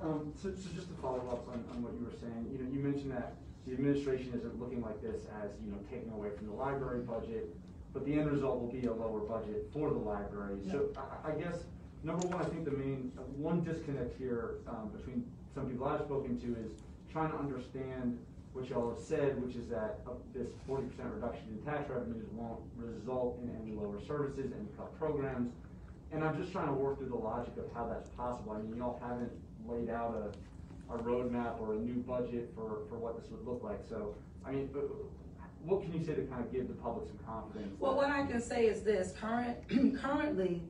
So just to follow up on what you were saying, you mentioned that the administration isn't looking like this as, taking away from the library budget, but the end result will be a lower budget for the library. No. So I guess, number one, I think the main, one disconnect here between some people I've spoken to is trying to understand what y'all have said, which is that this 40% reduction in tax revenues won't result in any lower services and cut programs. And I'm just trying to work through the logic of how that's possible. I mean, y'all haven't laid out a roadmap or a new budget for what this would look like. So, I mean, what can you say to kind of give the public some confidence? Well, what I can say is this. Currently,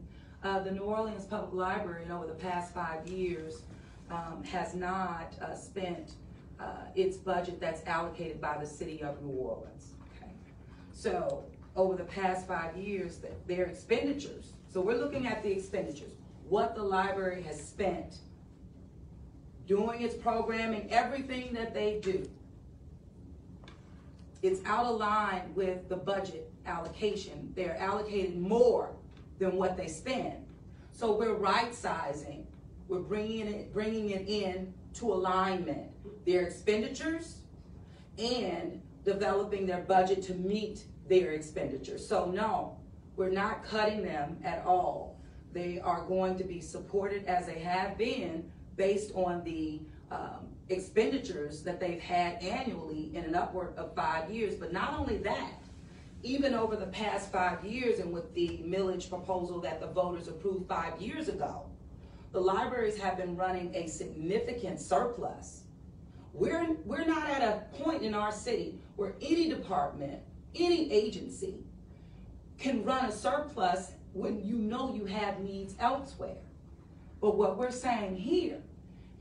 the New Orleans Public Library, over the past 5 years, has not spent its budget that's allocated by the city of New Orleans. Okay. So, over the past 5 years, their expenditures, so we're looking at the expenditures, what the library has spent doing its programming, everything that they do. It's out of line with the budget allocation. They're allocated more than what they spend. So we're right sizing. We're bringing it in to alignment. Their expenditures and developing their budget to meet their expenditures. So no, we're not cutting them at all. They are going to be supported as they have been based on the expenditures that they've had annually in an upward of 5 years. But not only that, even over the past 5 years and with the millage proposal that the voters approved 5 years ago, the libraries have been running a significant surplus. We're not at a point in our city where any department, any agency can run a surplus when you have needs elsewhere. But what we're saying here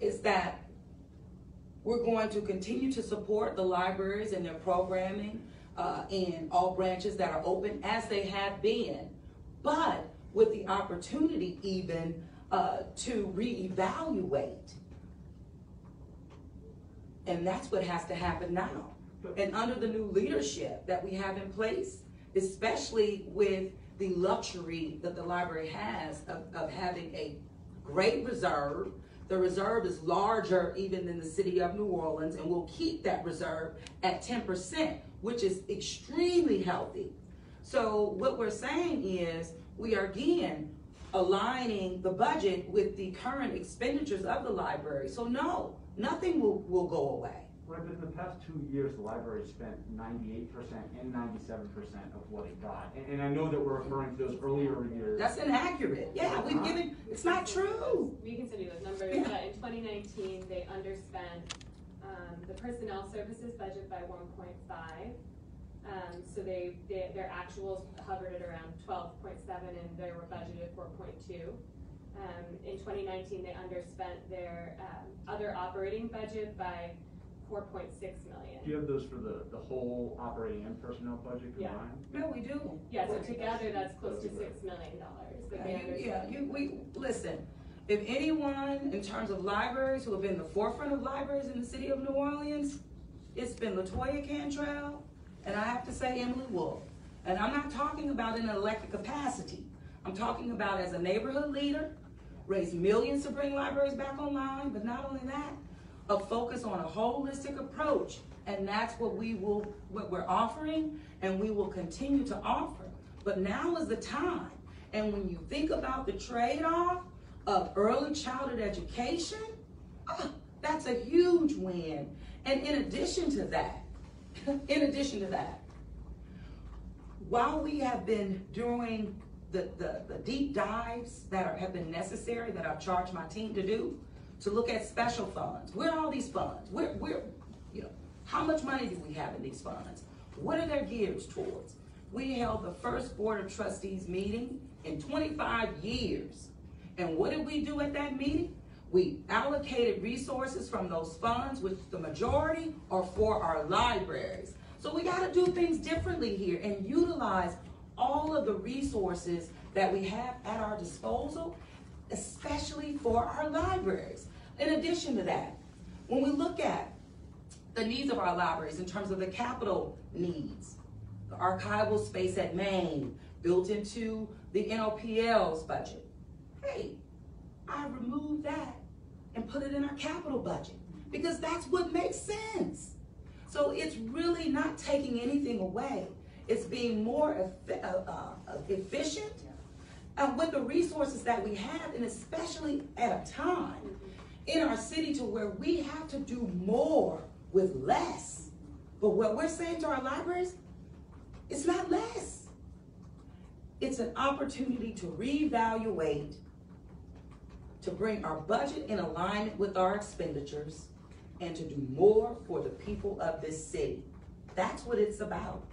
is that we're going to continue to support the libraries and their programming in all branches that are open as they have been, but with the opportunity even to reevaluate. And that's what has to happen now. And under the new leadership that we have in place, especially with the luxury that the library has of having a great reserve. The reserve is larger even than the city of New Orleans, and we'll keep that reserve at 10%, which is extremely healthy. So what we're saying is we are again aligning the budget with the current expenditures of the library. So no, nothing will go away. Right, but in the past 2 years, the library spent 98% and 97% of what it got. And I know that we're referring to those earlier years. That's inaccurate. Yeah, we've given, it's not true. We can send you those numbers. Yeah. In 2019, they underspent the personnel services budget by 1.5. So their actuals hovered at around 12.7 and they were budgeted 4.2. In 2019, they underspent their other operating budget by 4.6 million. Do you have those for the whole operating and personnel budget combined? Yeah. No, we do. Yeah, so together that's close to $6 million. Listen, if anyone in terms of libraries who have been in the forefront of libraries in the city of New Orleans, it's been LaToya Cantrell, and I have to say Emily Wolf. And I'm not talking about in an elected capacity. I'm talking about as a neighborhood leader, raised millions to bring libraries back online, but not only that, a focus on a holistic approach, and that's what we're offering, and we will continue to offer. But now is the time, and when you think about the trade-off of early childhood education, that's a huge win. And in addition to that, while we have been doing the deep dives that have been necessary, that I've charged my team to do, to look at special funds. Where are all these funds? How much money do we have in these funds? What are they geared towards? We held the first Board of Trustees meeting in 25 years. And what did we do at that meeting? We allocated resources from those funds, which the majority are for our libraries. So we gotta do things differently here and utilize all of the resources that we have at our disposal, especially for our libraries. In addition to that, when we look at the needs of our libraries in terms of the capital needs, the archival space at Maine, built into the NOPL's budget, hey, I removed that and put it in our capital budget because that's what makes sense. So it's really not taking anything away. It's being more efficient with the resources that we have, and especially at a time in our city to where we have to do more with less. But what we're saying to our libraries, it's not less. It's an opportunity to reevaluate, to bring our budget in alignment with our expenditures, and to do more for the people of this city. That's what it's about.